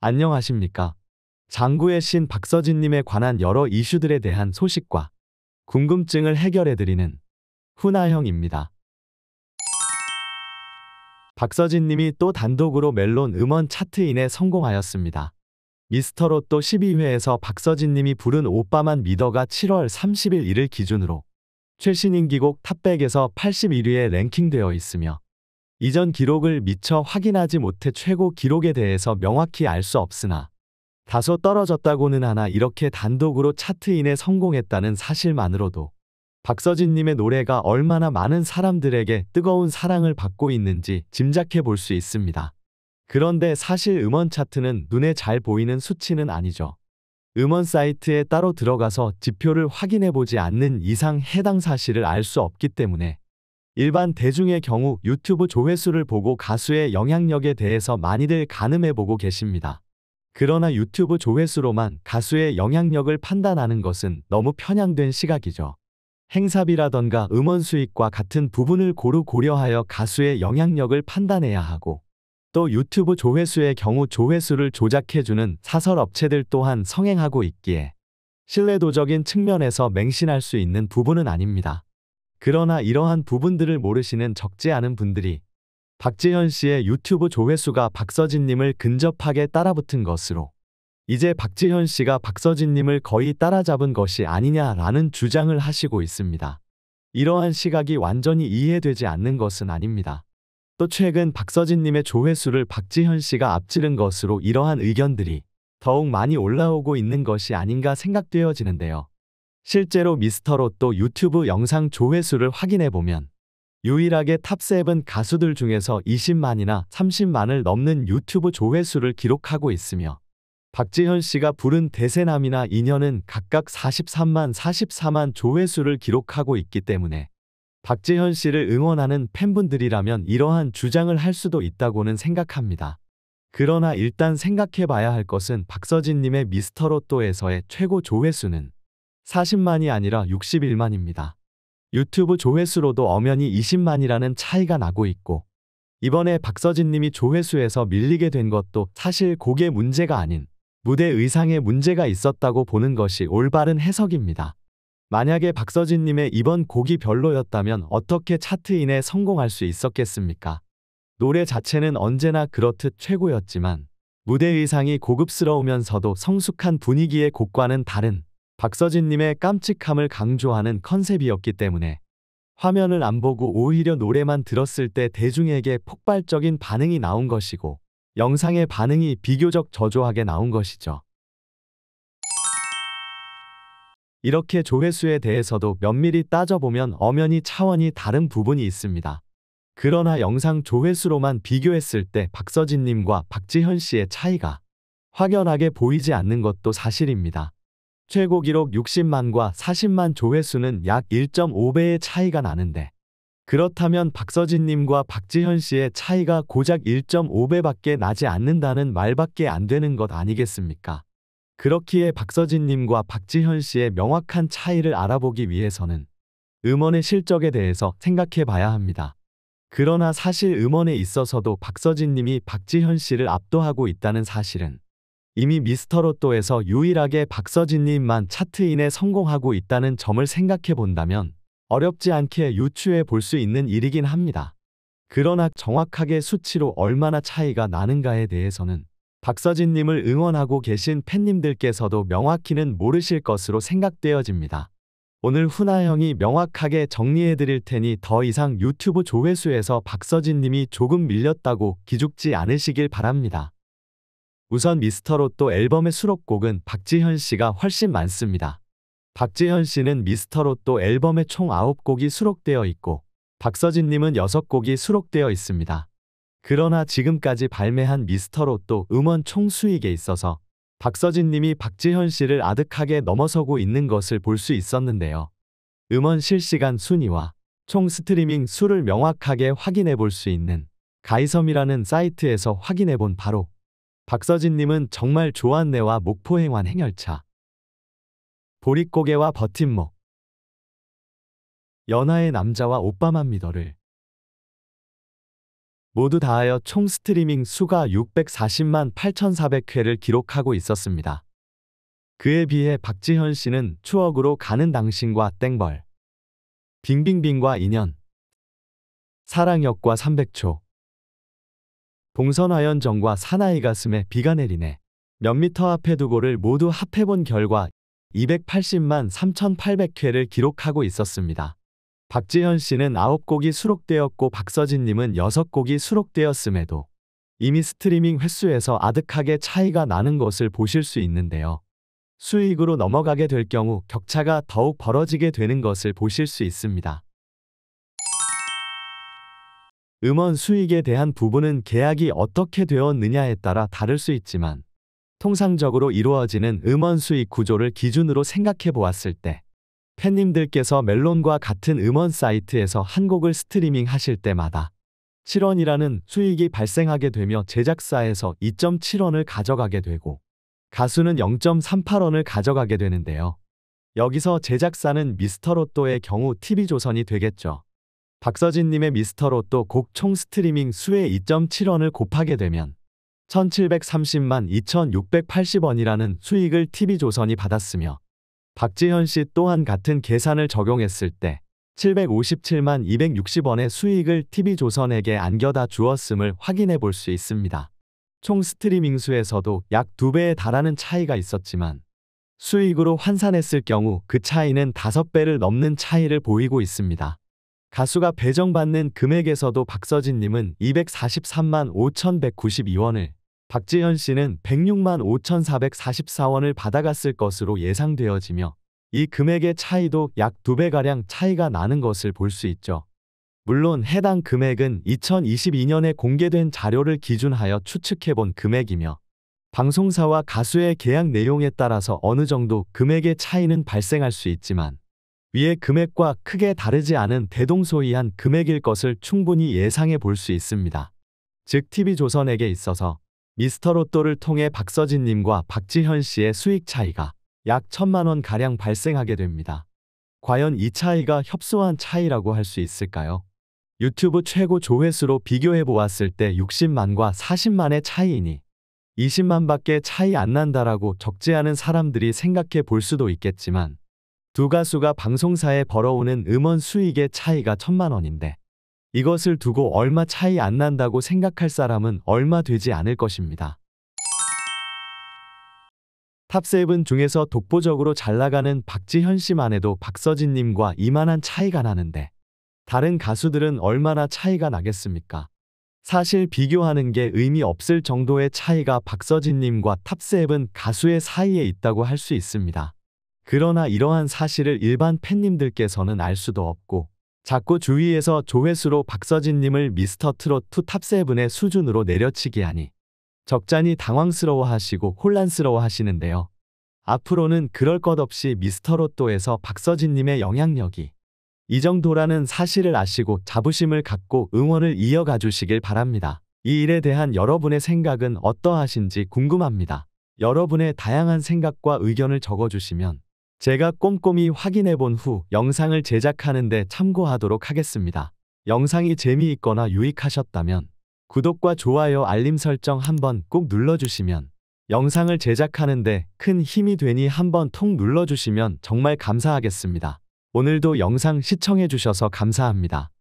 안녕하십니까. 장구의 신 박서진님에 관한 여러 이슈들에 대한 소식과 궁금증을 해결해드리는 훈아형입니다. 박서진님이 또 단독으로 멜론 음원 차트인에 성공하였습니다. 미스터로또 12회에서 박서진님이 부른 오빠만 믿어가 7월 30일 이를 기준으로 최신 인기곡 탑100에서 81위에 랭킹되어 있으며 이전 기록을 미처 확인하지 못해 최고 기록에 대해서 명확히 알 수 없으나 다소 떨어졌다고는 하나 이렇게 단독으로 차트인에 성공했다는 사실만으로도 박서진님의 노래가 얼마나 많은 사람들에게 뜨거운 사랑을 받고 있는지 짐작해 볼 수 있습니다. 그런데 사실 음원 차트는 눈에 잘 보이는 수치는 아니죠. 음원 사이트에 따로 들어가서 지표를 확인해 보지 않는 이상 해당 사실을 알 수 없기 때문에 일반 대중의 경우 유튜브 조회수를 보고 가수의 영향력에 대해서 많이들 가늠해 보고 계십니다. 그러나 유튜브 조회수로만 가수의 영향력을 판단하는 것은 너무 편향된 시각이죠. 행사비라던가 음원 수익과 같은 부분을 고루 고려하여 가수의 영향력을 판단해야 하고 또 유튜브 조회수의 경우 조회수를 조작해주는 사설 업체들 또한 성행하고 있기에 신뢰도적인 측면에서 맹신할 수 있는 부분은 아닙니다. 그러나 이러한 부분들을 모르시는 적지 않은 분들이 박지현 씨의 유튜브 조회수가 박서진님을 근접하게 따라붙은 것으로 이제 박지현 씨가 박서진님을 거의 따라잡은 것이 아니냐라는 주장을 하시고 있습니다. 이러한 시각이 완전히 이해되지 않는 것은 아닙니다. 또 최근 박서진님의 조회수를 박지현 씨가 앞지른 것으로 이러한 의견들이 더욱 많이 올라오고 있는 것이 아닌가 생각되어지는데요. 실제로 미스터로또 유튜브 영상 조회수를 확인해보면 유일하게 탑7 가수들 중에서 20만이나 30만을 넘는 유튜브 조회수를 기록하고 있으며 박지현 씨가 부른 대세남이나 인연은 각각 43만, 44만 조회수를 기록하고 있기 때문에 박지현 씨를 응원하는 팬분들이라면 이러한 주장을 할 수도 있다고는 생각합니다. 그러나 일단 생각해봐야 할 것은 박서진님의 미스터로또에서의 최고 조회수는 40만이 아니라 61만입니다. 유튜브 조회수로도 엄연히 20만이라는 차이가 나고 있고 이번에 박서진님이 조회수에서 밀리게 된 것도 사실 곡의 문제가 아닌 무대 의상에 문제가 있었다고 보는 것이 올바른 해석입니다. 만약에 박서진님의 이번 곡이 별로였다면 어떻게 차트인에 성공할 수 있었겠습니까? 노래 자체는 언제나 그렇듯 최고였지만 무대 의상이 고급스러우면서도 성숙한 분위기의 곡과는 다른 박서진님의 깜찍함을 강조하는 컨셉이었기 때문에 화면을 안 보고 오히려 노래만 들었을 때 대중에게 폭발적인 반응이 나온 것이고 영상의 반응이 비교적 저조하게 나온 것이죠. 이렇게 조회수에 대해서도 면밀히 따져보면 엄연히 차원이 다른 부분이 있습니다. 그러나 영상 조회수로만 비교했을 때 박서진님과 박지현 씨의 차이가 확연하게 보이지 않는 것도 사실입니다. 최고 기록 60만과 40만 조회수는 약 1.5배의 차이가 나는데 그렇다면 박서진님과 박지현 씨의 차이가 고작 1.5배밖에 나지 않는다는 말밖에 안 되는 것 아니겠습니까? 그렇기에 박서진님과 박지현 씨의 명확한 차이를 알아보기 위해서는 음원의 실적에 대해서 생각해 봐야 합니다. 그러나 사실 음원에 있어서도 박서진님이 박지현 씨를 압도하고 있다는 사실은 이미 미스터로또에서 유일하게 박서진님만 차트인에 성공하고 있다는 점을 생각해 본다면 어렵지 않게 유추해 볼 수 있는 일이긴 합니다. 그러나 정확하게 수치로 얼마나 차이가 나는가에 대해서는 박서진님을 응원하고 계신 팬님들께서도 명확히는 모르실 것으로 생각되어집니다. 오늘 훈아형이 명확하게 정리해 드릴 테니 더 이상 유튜브 조회수에서 박서진님이 조금 밀렸다고 기죽지 않으시길 바랍니다. 우선 미스터로또 앨범의 수록곡은 박지현 씨가 훨씬 많습니다. 박지현 씨는 미스터로또 앨범에 총 9곡이 수록되어 있고 박서진님은 6곡이 수록되어 있습니다. 그러나 지금까지 발매한 미스터로또 음원 총 수익에 있어서 박서진님이 박지현 씨를 아득하게 넘어서고 있는 것을 볼 수 있었는데요. 음원 실시간 순위와 총 스트리밍 수를 명확하게 확인해 볼 수 있는 가이섬이라는 사이트에서 확인해 본 바로 박서진님은 정말 좋았네와 목포행완 행열차, 보릿고개와 버팀목, 연하의 남자와 오빠만 믿어를 모두 다하여 총 스트리밍 수가 640만 8,400회를 기록하고 있었습니다. 그에 비해 박지현 씨는 추억으로 가는 당신과 땡벌, 빙빙빙과 인연, 사랑역과 300초, 동선화연정과 사나이 가슴에 비가 내리네 몇 미터 앞에 두고를 모두 합해본 결과 280만 3,800회를 기록하고 있었습니다. 박지현 씨는 9곡이 수록되었고 박서진님은 6곡이 수록되었음에도 이미 스트리밍 횟수에서 아득하게 차이가 나는 것을 보실 수 있는데요. 수익으로 넘어가게 될 경우 격차가 더욱 벌어지게 되는 것을 보실 수 있습니다. 음원 수익에 대한 부분은 계약이 어떻게 되었느냐에 따라 다를 수 있지만 통상적으로 이루어지는 음원 수익 구조를 기준으로 생각해 보았을 때 팬님들께서 멜론과 같은 음원 사이트에서 한 곡을 스트리밍 하실 때마다 7원이라는 수익이 발생하게 되며 제작사에서 2.7원을 가져가게 되고 가수는 0.38원을 가져가게 되는데요. 여기서 제작사는 미스터로또의 경우 TV조선이 되겠죠. 박서진님의 미스터로또 곡 총 스트리밍 수의 2.7원을 곱하게 되면 1730만 2680원이라는 수익을 TV조선이 받았으며 박지현 씨 또한 같은 계산을 적용했을 때 757만 260원의 수익을 TV조선에게 안겨다 주었음을 확인해 볼 수 있습니다. 총 스트리밍 수에서도 약 2배에 달하는 차이가 있었지만 수익으로 환산했을 경우 그 차이는 5배를 넘는 차이를 보이고 있습니다. 가수가 배정받는 금액에서도 박서진님은 243만 5,192원을, 박지현 씨는 106만 5,444원을 받아갔을 것으로 예상되어지며 이 금액의 차이도 약 2배가량 차이가 나는 것을 볼 수 있죠. 물론 해당 금액은 2022년에 공개된 자료를 기준하여 추측해본 금액이며 방송사와 가수의 계약 내용에 따라서 어느 정도 금액의 차이는 발생할 수 있지만 위의 금액과 크게 다르지 않은 대동소이한 금액일 것을 충분히 예상해 볼 수 있습니다. 즉 TV조선에게 있어서 미스터로또를 통해 박서진님과 박지현 씨의 수익 차이가 약 1,000만 원가량 발생하게 됩니다. 과연 이 차이가 협소한 차이라고 할 수 있을까요? 유튜브 최고 조회수로 비교해 보았을 때 60만과 40만의 차이이니 20만밖에 차이 안 난다라고 적지 않은 사람들이 생각해 볼 수도 있겠지만 두 가수가 방송사에 벌어오는 음원 수익의 차이가 1,000만 원인데 이것을 두고 얼마 차이 안 난다고 생각할 사람은 얼마 되지 않을 것입니다. 탑7 중에서 독보적으로 잘 나가는 박지현 씨만 해도 박서진님과 이만한 차이가 나는데 다른 가수들은 얼마나 차이가 나겠습니까? 사실 비교하는 게 의미 없을 정도의 차이가 박서진님과 탑7 가수의 사이에 있다고 할 수 있습니다. 그러나 이러한 사실을 일반 팬님들께서는 알 수도 없고 자꾸 주위에서 조회수로 박서진님을 미스터트롯2 탑7의 수준으로 내려치기 하니 적잖이 당황스러워하시고 혼란스러워하시는데요. 앞으로는 그럴 것 없이 미스터로또에서 박서진님의 영향력이 이 정도라는 사실을 아시고 자부심을 갖고 응원을 이어가 주시길 바랍니다. 이 일에 대한 여러분의 생각은 어떠하신지 궁금합니다. 여러분의 다양한 생각과 의견을 적어주시면 제가 꼼꼼히 확인해 본 후 영상을 제작하는 데 참고하도록 하겠습니다. 영상이 재미있거나 유익하셨다면 구독과 좋아요 알림 설정 한번 꼭 눌러주시면 영상을 제작하는 데 큰 힘이 되니 한번 통 눌러주시면 정말 감사하겠습니다. 오늘도 영상 시청해 주셔서 감사합니다.